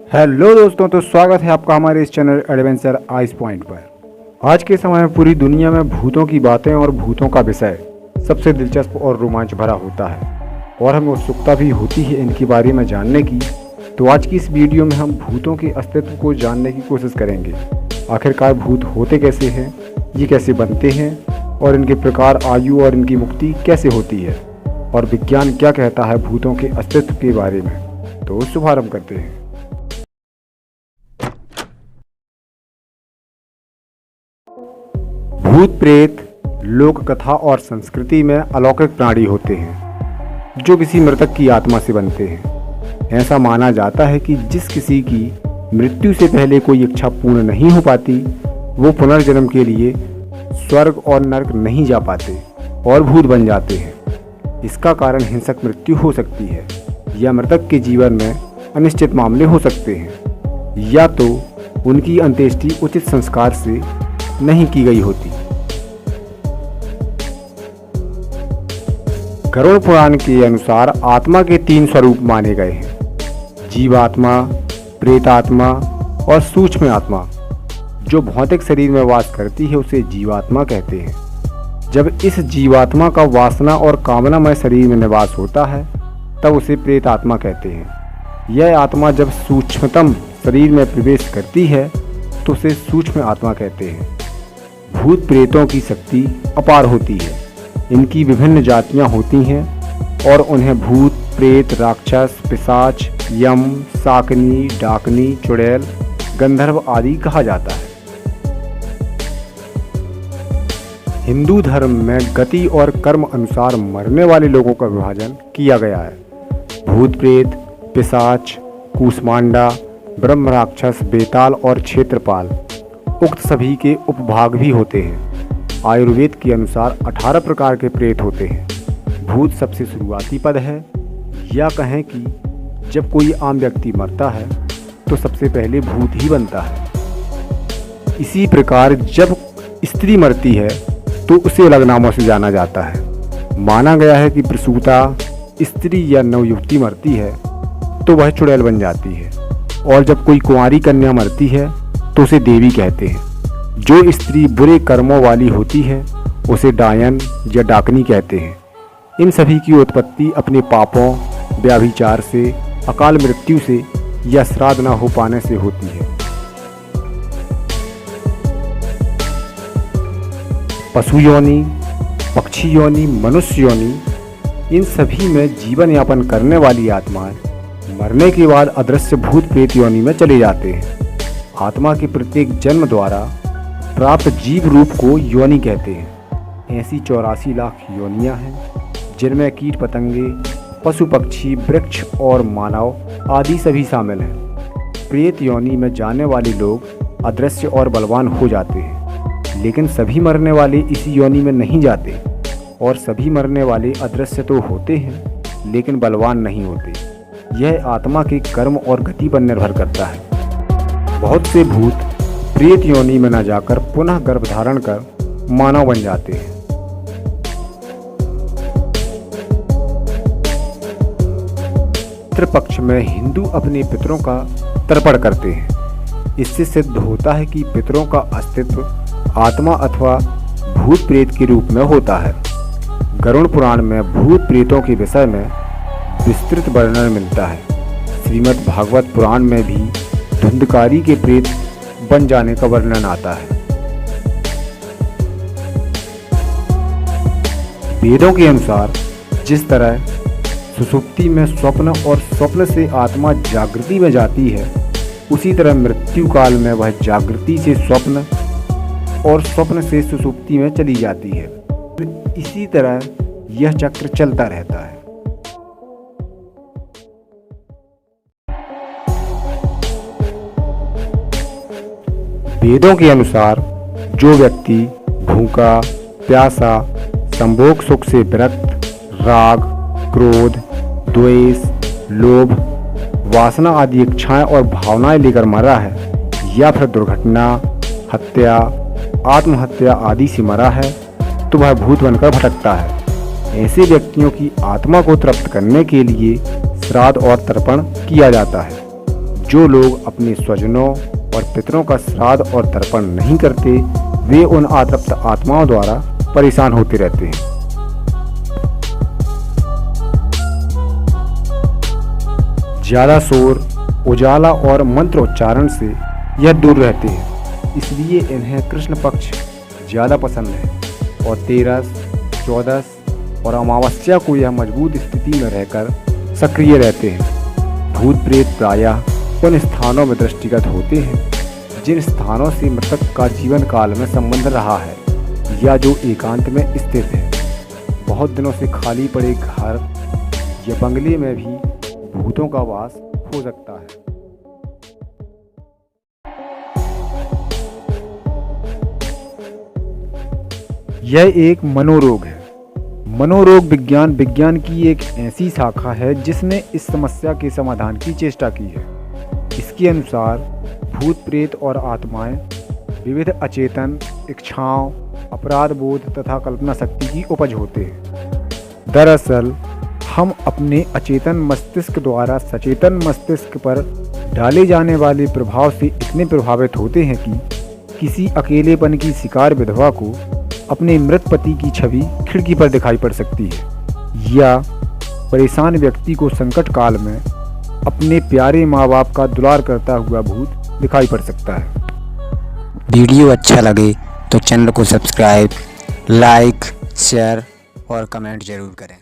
Hello दोस्तों, तो स्वागत है आपका हमारे इस चैनल एडवेंचर आइस पॉइंट पर। आज के समय में पूरी दुनिया में भूतों की बातें और भूतों का विषय सबसे दिलचस्प और रोमांच भरा होता है और हमें उत्सुकता भी होती है इनके बारे में जानने की। तो आज की इस वीडियो में हम भूतों के अस्तित्व को जानने की कोशिश करेंगे। आखिरकार भूत होते कैसे हैं, ये कैसे बनते हैं और इनके प्रकार, आयु और इनकी मुक्ति कैसे होती है और विज्ञान क्या कहता है भूतों के अस्तित्व के बारे में। तो शुभारंभ करते हैं। भूत प्रेत लोक कथा और संस्कृति में अलौकिक प्राणी होते हैं जो किसी मृतक की आत्मा से बनते हैं। ऐसा माना जाता है कि जिस किसी की मृत्यु से पहले कोई इच्छा पूर्ण नहीं हो पाती, वो पुनर्जन्म के लिए स्वर्ग और नरक नहीं जा पाते और भूत बन जाते हैं। इसका कारण हिंसक मृत्यु हो सकती है या मृतक के जीवन में अनिश्चित मामले हो सकते हैं, या तो उनकी अंत्येष्टि उचित संस्कार से नहीं की गई होती। गरुड़ पुराण के अनुसार आत्मा के 3 स्वरूप माने गए हैं: जीवात्मा, प्रेतात्मा और सूक्ष्म आत्मा। जो भौतिक शरीर में वास करती है उसे जीवात्मा कहते हैं। जब इस जीवात्मा का वासना और कामनामय शरीर में निवास होता है तब उसे प्रेतात्मा कहते हैं। यह आत्मा जब सूक्ष्मतम शरीर में प्रवेश करती है तो उसे सूक्ष्म आत्मा कहते हैं। भूत प्रेतों की शक्ति अपार होती है। इनकी विभिन्न जातियां होती हैं और उन्हें भूत, प्रेत, राक्षस, पिशाच, यम, शाकनी, डाकनी, चुड़ैल, गंधर्व आदि कहा जाता है। हिंदू धर्म में गति और कर्म अनुसार मरने वाले लोगों का विभाजन किया गया है। भूत प्रेत, पिशाच, कूष्मांडा, ब्रह्म राक्षस, बेताल और क्षेत्रपाल उक्त सभी के उपभाग भी होते हैं। आयुर्वेद के अनुसार 18 प्रकार के प्रेत होते हैं। भूत सबसे शुरुआती पद है, या कहें कि जब कोई आम व्यक्ति मरता है तो सबसे पहले भूत ही बनता है। इसी प्रकार जब स्त्री मरती है तो उसे अलग नामों से जाना जाता है। माना गया है कि प्रसूता स्त्री या नवयुवती मरती है तो वह चुड़ैल बन जाती है, और जब कोई कुंवारी कन्या मरती है तो उसे देवी कहते हैं। जो स्त्री बुरे कर्मों वाली होती है उसे डायन या डाकनी कहते हैं। इन सभी की उत्पत्ति अपने पापों, व्याभिचार से, अकाल मृत्यु से या श्राद्ध न हो पाने से होती है। पशु योनि, पक्षी योनि, मनुष्य योनि, इन सभी में जीवन यापन करने वाली आत्माएं मरने के बाद अदृश्य भूत प्रेत योनि में चले जाते हैं। आत्मा के प्रत्येक जन्म द्वारा प्राप्त जीव रूप को योनि कहते हैं। ऐसी 84 लाख योनियां हैं जिनमें कीट पतंगे, पशु पक्षी, वृक्ष और मानव आदि सभी शामिल हैं। प्रेत योनि में जाने वाले लोग अदृश्य और बलवान हो जाते हैं, लेकिन सभी मरने वाले इसी योनि में नहीं जाते, और सभी मरने वाले अदृश्य तो होते हैं लेकिन बलवान नहीं होते। यह आत्मा के कर्म और गति पर निर्भर करता है। बहुत से भूत प्रेत योनि में न जाकर पुनः गर्भ धारण कर मानव बन जाते हैं। पितृपक्ष में हिंदू अपने पितरों का तर्पण करते हैं। इससे सिद्ध होता है कि पितरों का अस्तित्व आत्मा अथवा भूत प्रेत के रूप में होता है। गरुड़ पुराण में भूत प्रेतों के विषय में विस्तृत वर्णन मिलता है। श्रीमद् भागवत पुराण में भी धुंधकारी के प्रेत बन जाने का वर्णन आता है। वेदों के अनुसार जिस तरह सुषुप्ति में स्वप्न और स्वप्न से आत्मा जागृति में जाती है, उसी तरह मृत्यु काल में वह जागृति से स्वप्न और स्वप्न से सुषुप्ति में चली जाती है। इसी तरह यह चक्र चलता रहता है। वेदों के अनुसार जो व्यक्ति भूखा, प्यासा, संभोग सुख से विरक्त, राग, क्रोध, द्वेष, लोभ, वासना आदि इच्छाएं और भावनाएं लेकर मरा है, या फिर दुर्घटना, हत्या, आत्महत्या आदि से मरा है, तो वह भूत बनकर भटकता है। ऐसे व्यक्तियों की आत्मा को तृप्त करने के लिए श्राद्ध और तर्पण किया जाता है। जो लोग अपने स्वजनों और पितरों का श्राद्ध और तर्पण नहीं करते वे उन आतप्त आत्माओं द्वारा परेशान होते रहते हैं। ज्यादा शोर, उजाला और मंत्र उच्चारण से यह दूर रहते हैं, इसलिए इन्हें कृष्ण पक्ष ज़्यादा पसंद है और 13, 14 और अमावस्या को यह मजबूत स्थिति में रहकर सक्रिय रहते हैं। भूत प्रेत प्रायः उन स्थानों में दृष्टिगत होते हैं जिन स्थानों से मृतक का जीवन काल में संबंध रहा है या जो एकांत में स्थित है। बहुत दिनों से खाली पड़े घर या बंगले में भी भूतों का वास हो सकता है। यह एक मनोरोग है। मनोरोग विज्ञान की एक ऐसी शाखा है जिसने इस समस्या के समाधान की चेष्टा की है। इसके अनुसार भूत प्रेत और आत्माएं विविध अचेतन इच्छाओं, अपराध बोध तथा कल्पना शक्ति की उपज होते हैं। दरअसल हम अपने अचेतन मस्तिष्क द्वारा सचेतन मस्तिष्क पर डाले जाने वाले प्रभाव से इतने प्रभावित होते हैं कि किसी अकेलेपन की शिकार विधवा को अपने मृत पति की छवि खिड़की पर दिखाई पड़ सकती है या परेशान व्यक्ति को संकट काल में अपने प्यारे माँ बाप का दुलार करता हुआ भूत दिखाई पड़ सकता है। वीडियो अच्छा लगे तो चैनल को सब्सक्राइब, लाइक, शेयर और कमेंट जरूर करें।